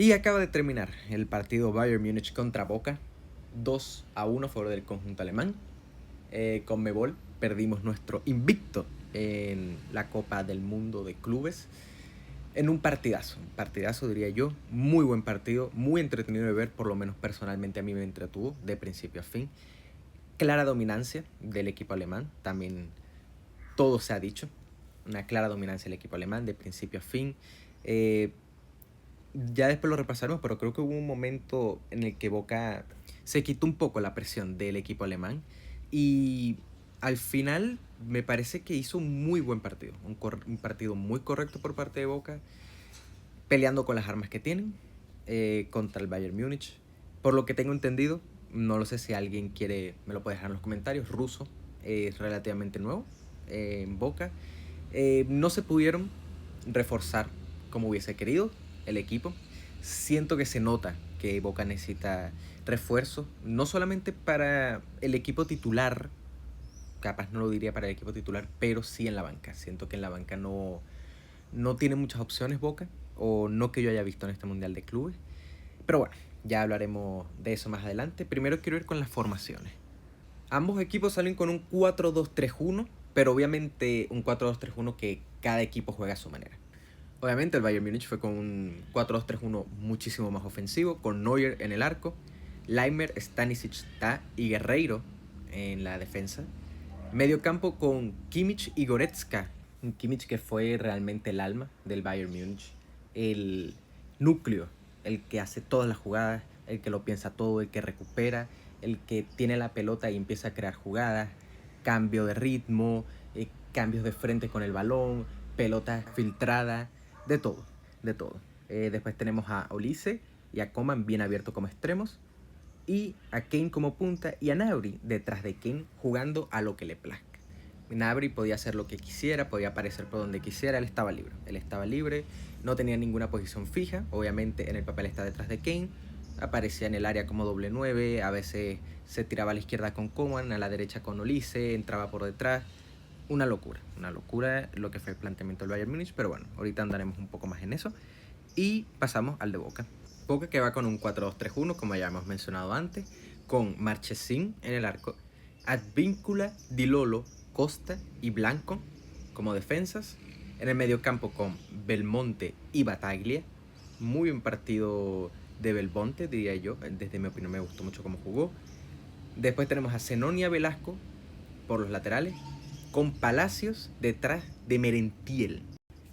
Y acaba de terminar el partido Bayern Múnich contra Boca, 2-1 a favor del conjunto alemán. Conmebol perdimos nuestro invicto en la Copa del Mundo de Clubes en un partidazo diría yo, muy buen partido, muy entretenido de ver, por lo menos personalmente a mí me entretuvo de principio a fin. Clara dominancia del equipo alemán, también todo se ha dicho, una clara dominancia del equipo alemán de principio a fin. Ya después lo repasaremos, pero creo que hubo un momento en el que Boca se quitó un poco la presión del equipo alemán y al final me parece que hizo un muy buen partido, un partido muy correcto por parte de Boca, peleando con las armas que tienen contra el Bayern Múnich. Por lo que tengo entendido, no lo sé si alguien quiere, me lo puede dejar en los comentarios, Russo es relativamente nuevo en Boca. No se pudieron reforzar como hubiese querido el equipo. Siento que se nota que Boca necesita refuerzo, no solamente para el equipo titular, capaz no lo diría para el equipo titular, pero sí en la banca. Siento que en la banca no tiene muchas opciones Boca, o no que yo haya visto en este Mundial de Clubes. Pero bueno, ya hablaremos de eso más adelante. Primero quiero ir con las formaciones. Ambos equipos salen con un 4-2-3-1, pero obviamente un 4-2-3-1 que cada equipo juega a su manera. Obviamente el Bayern Múnich fue con un 4-2-3-1 muchísimo más ofensivo, con Neuer en el arco, Laimer, Stanisic, Ta y Guerreiro en la defensa. Medio campo con Kimmich y Goretzka. Un Kimmich que fue realmente el alma del Bayern Múnich. El núcleo, el que hace todas las jugadas, el que lo piensa todo, el que recupera, el que tiene la pelota y empieza a crear jugadas, cambio de ritmo, cambios de frente con el balón, pelota filtrada, de todo, de todo. Después tenemos a Olise y a Coman bien abiertos como extremos, y a Kane como punta y a Gnabry detrás de Kane jugando a lo que le plazca. Gnabry podía hacer lo que quisiera, podía aparecer por donde quisiera, él estaba libre, no tenía ninguna posición fija, obviamente en el papel está detrás de Kane, aparecía en el área como doble 9, a veces se tiraba a la izquierda con Coman, a la derecha con Olise, entraba por detrás, una locura lo que fue el planteamiento del Bayern Múnich, pero bueno, ahorita andaremos un poco más en eso. Y pasamos al de Boca. Boca que va con un 4-2-3-1, como ya hemos mencionado antes, con Marchesín en el arco, Advíncula, Di Lolo, Costa y Blanco como defensas. En el medio campo con Belmonte y Bataglia. Muy buen partido de Belmonte, diría yo. Desde mi opinión me gustó mucho cómo jugó. Después tenemos a Zenón y a Velasco por los laterales, con Palacios detrás de Merentiel,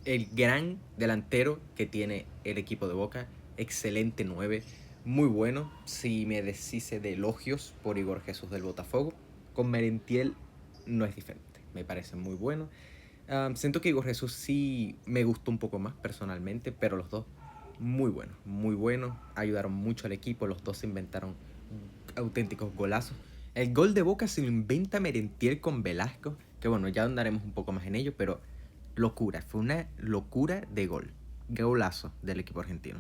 el gran delantero que tiene el equipo de Boca. Excelente 9, muy bueno. Si me deshice de elogios por Igor Jesús del Botafogo, con Merentiel no es diferente, me parece muy bueno. Siento que Igor Jesús sí me gustó un poco más personalmente, pero los dos muy buenos, ayudaron mucho al equipo, los dos se inventaron auténticos golazos. El gol de Boca se lo inventa Merentiel con Velasco, que bueno, ya andaremos un poco más en ello, pero locura, fue una locura de gol, golazo del equipo argentino.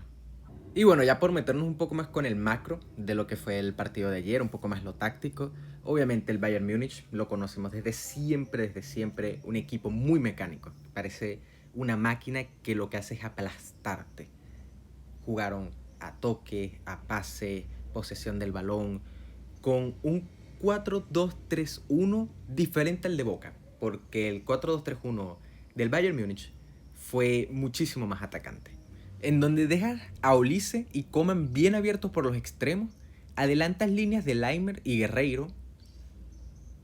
Y bueno, ya por meternos un poco más con el macro de lo que fue el partido de ayer, un poco más lo táctico, obviamente el Bayern Múnich lo conocemos desde siempre, un equipo muy mecánico, parece una máquina que lo que hace es aplastarte. Jugaron a toque, a pase, posesión del balón, con un 4-2-3-1 diferente al de Boca, porque el 4-2-3-1 del Bayern Múnich fue muchísimo más atacante, en donde dejas a Olise y Coman bien abiertos por los extremos, adelantas líneas de Laimer y Guerreiro,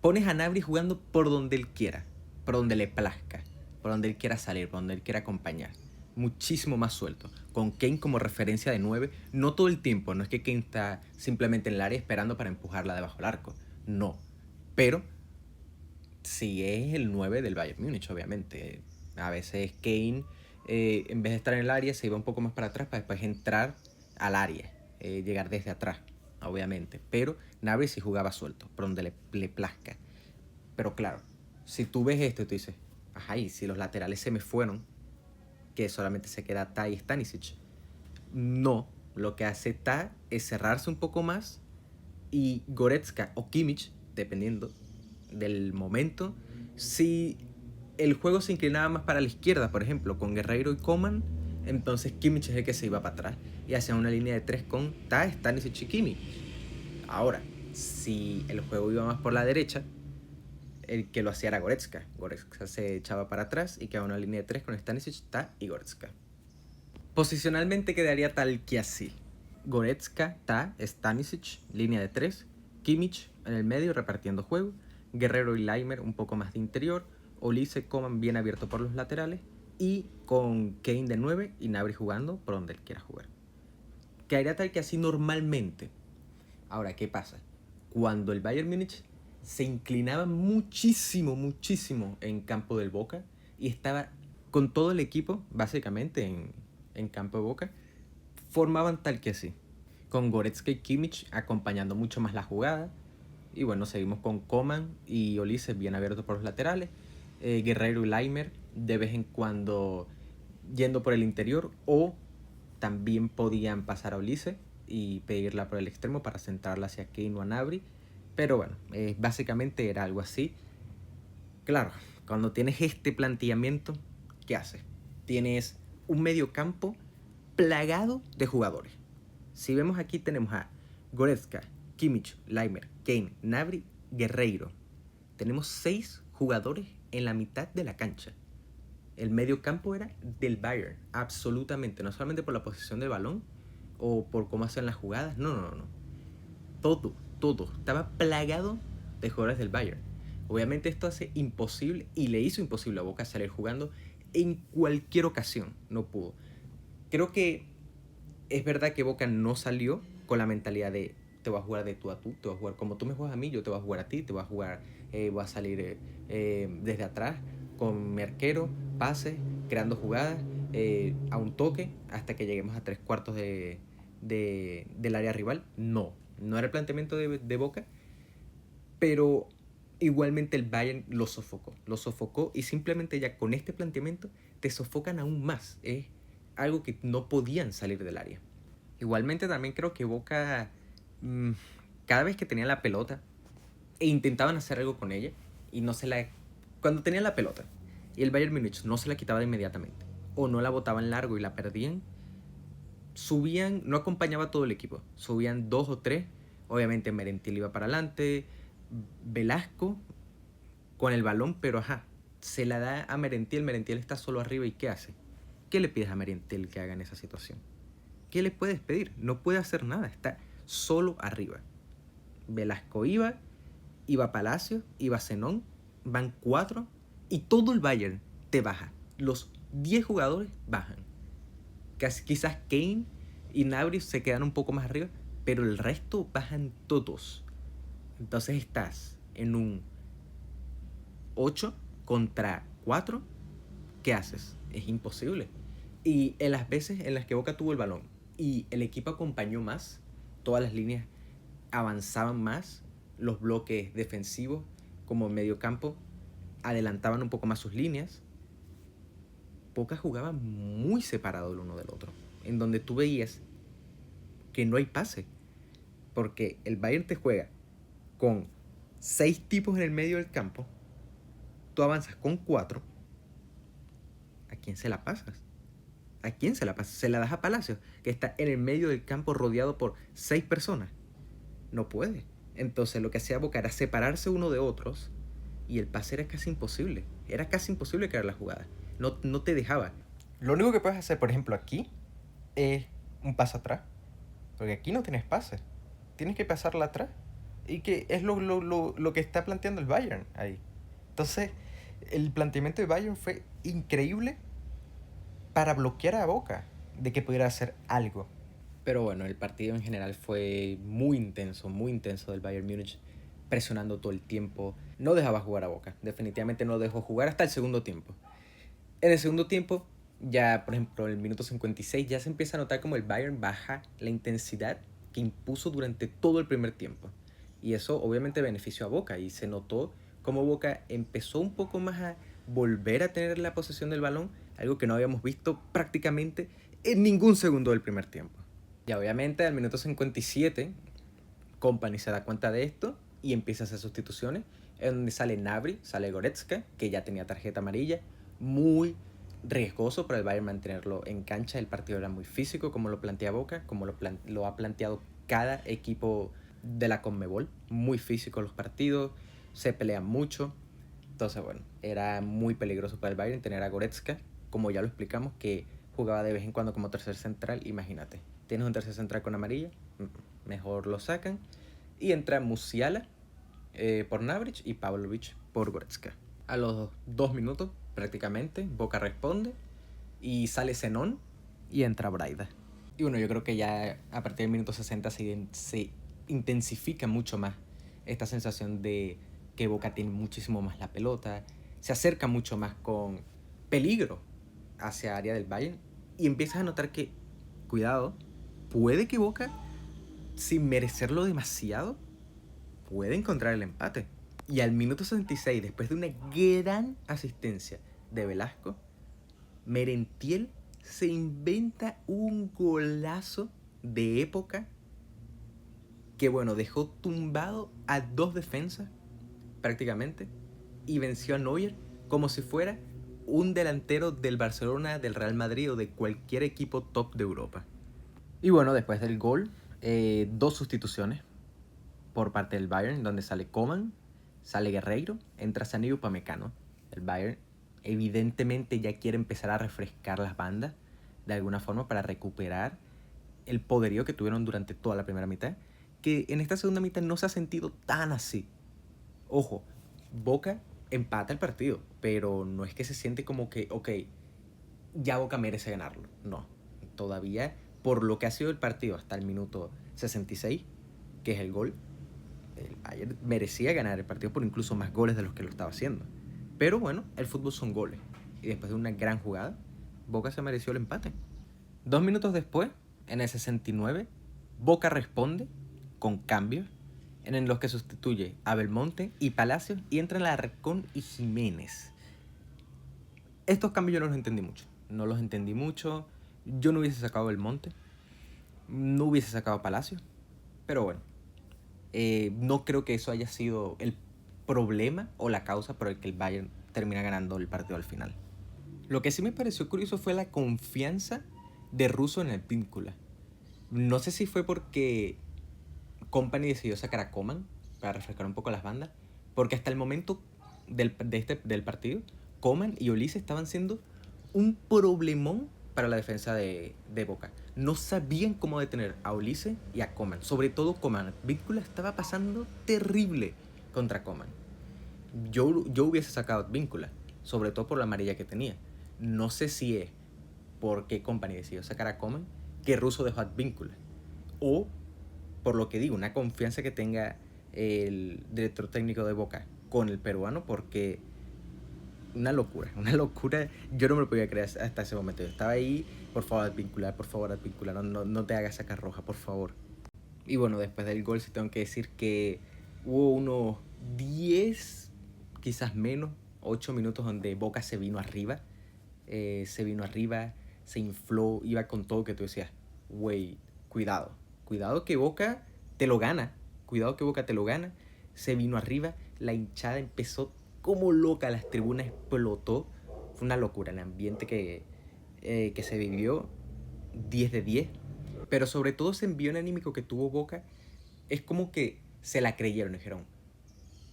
pones a Gnabry jugando por donde él quiera, por donde le plazca, por donde él quiera salir, por donde él quiera acompañar. Muchísimo más suelto, con Kane como referencia de 9, no todo el tiempo, no es que Kane está simplemente en el área esperando para empujarla debajo del arco, no, pero sí es el 9 del Bayern Múnich, obviamente. A veces Kane, en vez de estar en el área, se iba un poco más para atrás para después entrar al área, llegar desde atrás, obviamente, pero Gnabry sí jugaba suelto, por donde le plazca. Pero claro, si tú ves esto y tú dices, ajá, y si los laterales se me fueron, que solamente se queda Ta y Stanisic. No, lo que hace Ta es cerrarse un poco más y Goretzka o Kimmich, dependiendo del momento, si el juego se inclinaba más para la izquierda, por ejemplo, con Guerreiro y Coman, Entonces Kimmich es el que se iba para atrás y hacía una línea de 3 con Ta, Stanisic y Kimmich. Ahora, si el juego iba más por la derecha, el que lo hacía era Goretzka. Goretzka se echaba para atrás y quedaba una línea de 3 con Stanisic, Ta y Goretzka. Posicionalmente quedaría tal que así. Goretzka, Ta, Stanisic, línea de 3, Kimmich en el medio repartiendo juego, Guerrero y Laimer un poco más de interior, Olise, Coman bien abierto por los laterales y con Kane de 9 y Gnabry jugando por donde él quiera jugar. Quedaría tal que así normalmente. Ahora, ¿qué pasa? Cuando el Bayern Múnich se inclinaba muchísimo, muchísimo en campo del Boca y estaba con todo el equipo, básicamente, en campo de Boca, formaban tal que así. Con Goretzka y Kimmich acompañando mucho más la jugada. Y bueno, seguimos con Coman y Olise bien abiertos por los laterales. Guerrero y Laimer de vez en cuando yendo por el interior, o también podían pasar a Olise y pedirla por el extremo para centrarla hacia Kane o a Gnabry. Pero bueno, básicamente era algo así. Claro, cuando tienes este planteamiento, ¿qué haces? Tienes un mediocampo plagado de jugadores. Si vemos aquí tenemos a Goretzka, Kimmich, Laimer, Kane, Gnabry, Guerreiro. Tenemos 6 jugadores en la mitad de la cancha. El medio campo era del Bayern, absolutamente. No solamente por la posición del balón o por cómo hacían las jugadas. No. Todo, todo. Estaba plagado de jugadores del Bayern. Obviamente esto hace imposible y le hizo imposible a Boca salir jugando en cualquier ocasión. No pudo. Creo que es verdad que Boca no salió con la mentalidad de te voy a jugar de tú a tú, te voy a jugar como tú me juegas a mí, yo te voy a jugar a ti, te voy a jugar, voy a salir desde atrás con mi arquero, pases, creando jugadas, a un toque hasta que lleguemos a 3/4 del área rival. No era el planteamiento de Boca, pero igualmente el Bayern lo sofocó y simplemente ya con este planteamiento te sofocan aún más. Es algo que no podían salir del área. Igualmente también creo que Boca, mmm, cada vez que tenía la pelota e intentaban hacer algo con ella y no se la... Cuando tenían la pelota y el Bayern Múnich no se la quitaba de inmediatamente o no la botaban largo y la perdían, subían, no acompañaba a todo el equipo, subían 2 o 3, obviamente Merentiel iba para adelante, Velasco con el balón, pero ajá, se la da a Merentiel, Merentiel está solo arriba y ¿qué hace? ¿Qué le pides a Merentiel que haga en esa situación? ¿Qué le puedes pedir? No puede hacer nada, está solo arriba. Velasco iba Palacio, iba Zenón, van 4 y todo el Bayern te baja. Los 10 jugadores bajan. Quizás Kane y Gnabry se quedan un poco más arriba, pero el resto bajan todos. Entonces estás en un 8 contra 4. ¿Qué haces? Es imposible. Y en las veces en las que Boca tuvo el balón y el equipo acompañó más, todas las líneas avanzaban más, los bloques defensivos como medio campo adelantaban un poco más sus líneas. Boca jugaba muy separado el uno del otro, en donde tú veías que no hay pase, porque el Bayern te juega con 6 tipos en el medio del campo, tú avanzas con 4, ¿a quién se la pasas? ¿A quién se la pasas? Se la das a Palacios, que está en el medio del campo rodeado por 6 personas. No puede. Entonces lo que hacía Boca era separarse uno de otros y el pase era casi imposible. Era casi imposible crear la jugada. No te dejaba. Lo único que puedes hacer, por ejemplo, aquí es un paso atrás. Porque aquí no tienes pase. Tienes que pasarla atrás. Y que es lo que está planteando el Bayern ahí. Entonces, el planteamiento de Bayern fue increíble para bloquear a Boca de que pudiera hacer algo. Pero bueno, el partido en general fue muy intenso del Bayern Múnich, presionando todo el tiempo. No dejaba jugar a Boca, definitivamente no dejó jugar hasta el segundo tiempo. En el segundo tiempo, ya por ejemplo en el minuto 56, ya se empieza a notar como el Bayern baja la intensidad que impuso durante todo el primer tiempo. Y eso obviamente benefició a Boca y se notó como Boca empezó un poco más a volver a tener la posesión del balón, algo que no habíamos visto prácticamente en ningún segundo del primer tiempo. Ya obviamente al minuto 57, Company se da cuenta de esto y empieza a hacer sustituciones, en donde sale Gnabry, sale Goretzka, que ya tenía tarjeta amarilla, muy riesgoso para el Bayern mantenerlo en cancha. El partido era muy físico, como lo plantea Boca, como lo ha planteado cada equipo de la Conmebol. Muy físico los partidos, se pelean mucho. Entonces, bueno, era muy peligroso para el Bayern tener a Goretzka, como ya lo explicamos, que jugaba de vez en cuando como tercer central. Imagínate, tienes un tercer central con amarilla, mejor lo sacan. Y entra Musiala por Navric y Pavlovic por Goretzka. A los 2 minutos, prácticamente, Boca responde y sale Zenón y entra Braida. Y bueno, yo creo que ya a partir del minuto 60 se intensifica mucho más esta sensación de que Boca tiene muchísimo más la pelota, se acerca mucho más con peligro hacia área del Bayern y empiezas a notar que, cuidado, puede que Boca, sin merecerlo demasiado, puede encontrar el empate. Y al minuto 66, después de una gran asistencia de Velasco, Merentiel se inventa un golazo de época que, bueno, dejó tumbado a 2 defensas prácticamente y venció a Neuer como si fuera un delantero del Barcelona, del Real Madrid o de cualquier equipo top de Europa. Y bueno, después del gol, 2 sustituciones por parte del Bayern, donde sale Coman, sale Guerreiro, entra Sané y Upamecano. El Bayern evidentemente ya quiere empezar a refrescar las bandas de alguna forma para recuperar el poderío que tuvieron durante toda la primera mitad, que en esta segunda mitad no se ha sentido tan así. Ojo, Boca empata el partido, pero no es que se siente como que, ok, ya Boca merece ganarlo. No, todavía por lo que ha sido el partido hasta el minuto 66, que es el gol, el Bayern merecía ganar el partido por incluso más goles de los que lo estaba haciendo. Pero bueno, el fútbol son goles. Y después de una gran jugada, Boca se mereció el empate. 2 minutos después, en el 69, Boca responde con cambios en los que sustituye a Belmonte y Palacios y entran Alarcón y Jiménez. Estos cambios yo no los entendí mucho. No los entendí mucho. Yo no hubiese sacado a Belmonte. No hubiese sacado a Palacios. Pero bueno, no creo que eso haya sido el problema o la causa por el que el Bayern termina ganando el partido al final. Lo que sí me pareció curioso fue la confianza de Russo en el Víncula. No sé si fue porque Company decidió sacar a Coman para refrescar un poco las bandas, porque hasta el momento del partido, Coman y Olise estaban siendo un problemón para la defensa de Boca. No sabían cómo detener a Olise y a Coman, sobre todo Coman. Víncula estaba pasando terrible contra Coman. Yo hubiese sacado a Víncula, sobre todo por la amarilla que tenía. No sé si es porque Company decidió sacar a Coman que Russo dejó a Víncula, o por lo que digo, una confianza que tenga el director técnico de Boca con el peruano, porque una locura. Yo no me lo podía creer hasta ese momento. Yo estaba ahí, por favor, Advíncula, no te hagas sacar roja, por favor. Y bueno, después del gol sí tengo que decir que hubo unos 10, quizás menos, 8 minutos donde Boca se vino arriba. Se infló, iba con todo, que tú decías, güey, cuidado que Boca te lo gana. Se vino arriba, la hinchada empezó como loca, las tribunas explotó. Fue una locura el ambiente que se vivió, 10 de 10. Pero sobre todo ese envío anímico que tuvo Boca, es como que se la creyeron, dijeron,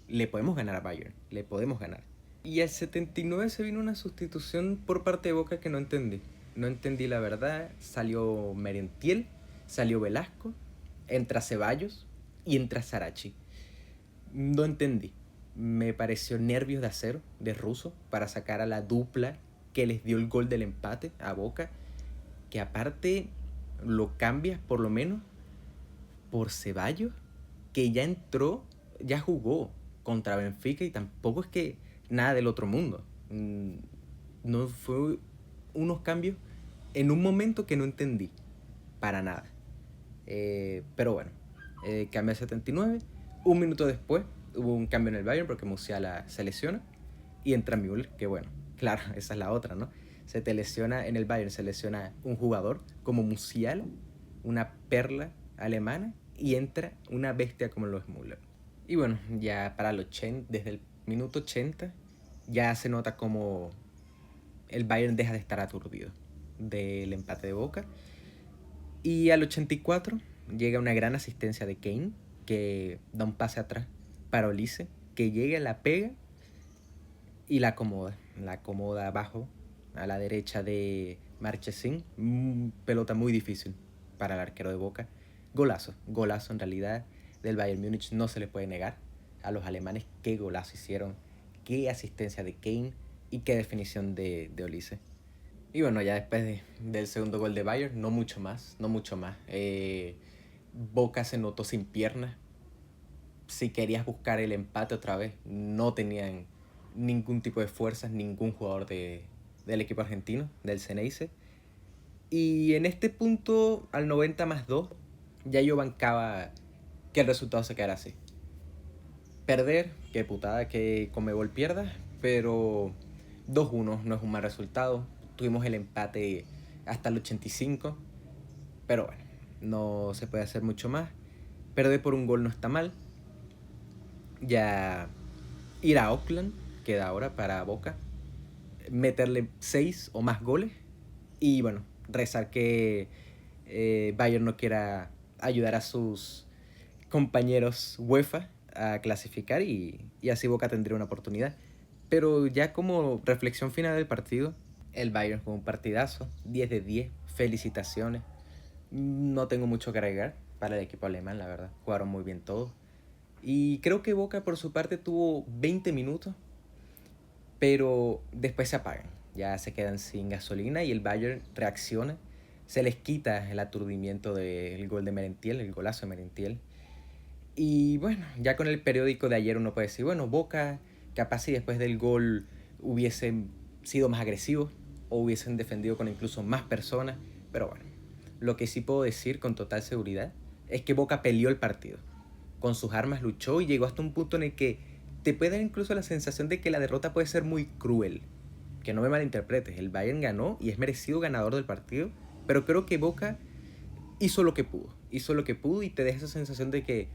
le podemos ganar a Bayern, le podemos ganar. Y al 79 se vino una sustitución por parte de Boca que no entendí. No entendí la verdad. Salió Merentiel, salió Velasco, entra Ceballos y entra Sarachi. No entendí. Me pareció nervios de acero de Russo para sacar a la dupla que les dio el gol del empate a Boca, que aparte lo cambias por lo menos por Ceballos, que ya entró, ya jugó contra Benfica y tampoco es que nada del otro mundo. No fue unos cambios en un momento que no entendí para nada. Pero bueno, cambia a 79. Un minuto después hubo un cambio en el Bayern porque Musiala se lesiona y entra Müller, que bueno, claro, esa es la otra, ¿no? Se te lesiona en el Bayern, se lesiona un jugador como Musiala, una perla alemana, y entra una bestia como lo es Müller. Y bueno, ya para el 80, desde el minuto 80 ya se nota como el Bayern deja de estar aturdido del empate de Boca. Y al 84 llega una gran asistencia de Kane, que da un pase atrás para Olise, que llega, la pega y la acomoda. La acomoda abajo, a la derecha de Marchesín. Pelota muy difícil para el arquero de Boca. Golazo, golazo en realidad del Bayern Múnich, no se le puede negar a los alemanes qué golazo hicieron, qué asistencia de Kane y qué definición de Olise. Y bueno, ya después del segundo gol de Bayern, no mucho más, no mucho más. Boca se notó sin piernas. Si querías buscar el empate otra vez, no tenían ningún tipo de fuerzas, ningún jugador del equipo argentino, del Ceneice. Y en este punto, al 90+2, ya yo bancaba que el resultado se quedara así. Perder, qué putada que Conmebol pierda, pero 2-1 no es un mal resultado. Tuvimos el empate hasta el 85, pero bueno, no se puede hacer mucho más. Perder por un gol no está mal. Ya ir a Auckland queda ahora para Boca, meterle 6 o más goles y bueno, rezar que Bayern no quiera ayudar a sus compañeros UEFA a clasificar y así Boca tendría una oportunidad. Pero ya como reflexión final del partido, el Bayern fue un partidazo, 10 de 10, felicitaciones. No tengo mucho que agregar para el equipo alemán, la verdad. Jugaron muy bien todos. Y creo que Boca por su parte tuvo 20 minutos, pero después se apagan. Ya se quedan sin gasolina y el Bayern reacciona. Se les quita el aturdimiento del gol de Merentiel, el golazo de Merentiel. Y bueno, ya con el periódico de ayer uno puede decir, bueno, Boca capaz si después del gol hubiesen sido más agresivos o hubiesen defendido con incluso más personas. Pero bueno, lo que sí puedo decir con total seguridad es que Boca peleó el partido. Con sus armas luchó y llegó hasta un punto en el que te puede dar incluso la sensación de que la derrota puede ser muy cruel. Que no me malinterpretes, el Bayern ganó y es merecido ganador del partido, pero creo que Boca hizo lo que pudo. Hizo lo que pudo y te deja esa sensación de que,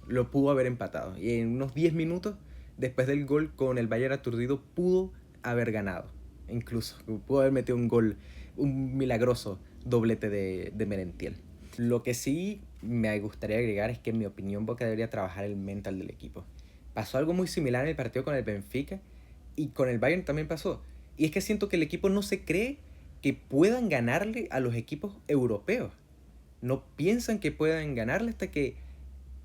lo pudo haber empatado. Y en unos 10 minutos, después del gol con el Bayern aturdido, pudo haber ganado. Incluso, pudo haber metido un gol, un milagroso doblete de Merentiel. Lo que sí me gustaría agregar es que en mi opinión Boca debería trabajar el mental del equipo. Pasó algo muy similar en el partido con el Benfica y con el Bayern también pasó. Y es que siento que el equipo no se cree que puedan ganarle a los equipos europeos. No piensan que puedan ganarle hasta que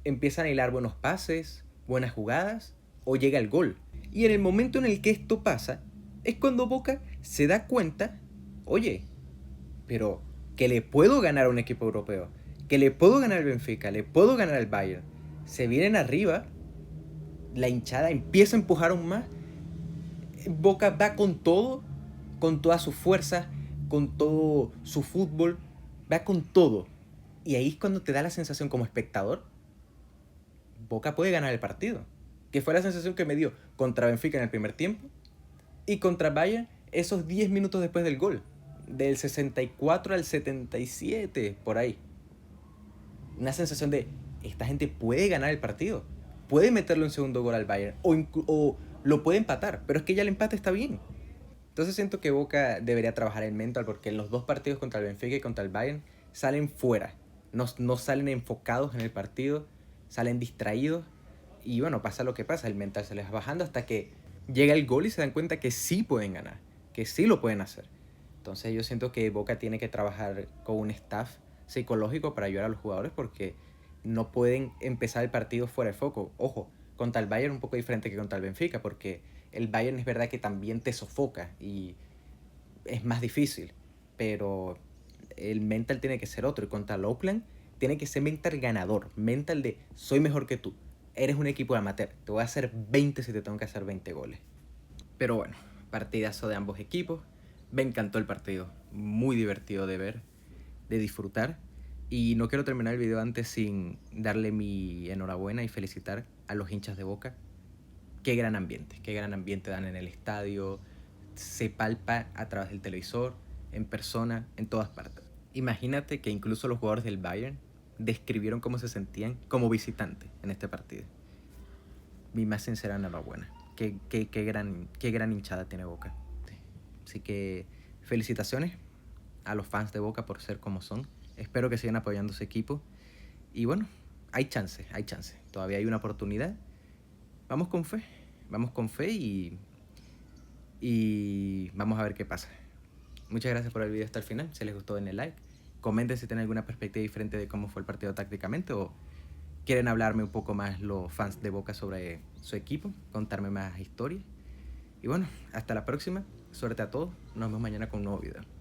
empiezan a hilar buenos pases, buenas jugadas o llega el gol. Y en el momento en el que esto pasa, es cuando Boca se da cuenta, oye, pero que le puedo ganar a un equipo europeo, que le puedo ganar al Benfica, le puedo ganar al Bayern. Se vienen arriba, la hinchada empieza a empujar aún más, Boca va con todo, con todas sus fuerzas, con todo su fútbol, va con todo. Y ahí es cuando te da la sensación como espectador, Boca puede ganar el partido. Que fue la sensación que me dio contra Benfica en el primer tiempo y contra Bayern esos 10 minutos después del gol. Del 64 al 77, por ahí. Una sensación de, esta gente puede ganar el partido. Puede meterle un segundo gol al Bayern. O lo puede empatar. Pero es que ya el empate está bien. Entonces siento que Boca debería trabajar el mental porque en los dos partidos contra el Benfica y contra el Bayern salen fuera. No salen enfocados en el partido. Salen distraídos. Y bueno, pasa lo que pasa. El mental se les va bajando hasta que llega el gol y se dan cuenta que sí pueden ganar. Que sí lo pueden hacer. Entonces yo siento que Boca tiene que trabajar con un staff psicológico para ayudar a los jugadores porque no pueden empezar el partido fuera de foco. Ojo, contra el Bayern un poco diferente que contra el Benfica porque el Bayern es verdad que también te sofoca y es más difícil, pero el mental tiene que ser otro y contra el Oakland tiene que ser mental ganador, mental de soy mejor que tú, eres un equipo de amateur, te voy a hacer 20 si te tengo que hacer 20 goles. Pero bueno, partidazo de ambos equipos. Me encantó el partido, muy divertido de ver, de disfrutar. Y no quiero terminar el video antes sin darle mi enhorabuena y felicitar a los hinchas de Boca. Qué gran ambiente dan en el estadio, se palpa a través del televisor, en persona, en todas partes. Imagínate que incluso los jugadores del Bayern describieron cómo se sentían como visitantes en este partido. Mi más sincera enhorabuena. Qué gran hinchada tiene Boca. Así que felicitaciones a los fans de Boca por ser como son. Espero que sigan apoyando a su equipo. Y bueno, hay chance, hay chance. Todavía hay una oportunidad. Vamos con fe y vamos a ver qué pasa. Muchas gracias por el video hasta el final. Si les gustó, denle like. Comenten si tienen alguna perspectiva diferente de cómo fue el partido tácticamente o quieren hablarme un poco más los fans de Boca sobre su equipo, contarme más historias. Y bueno, hasta la próxima. Suerte a todos. Nos vemos mañana con un nuevo video.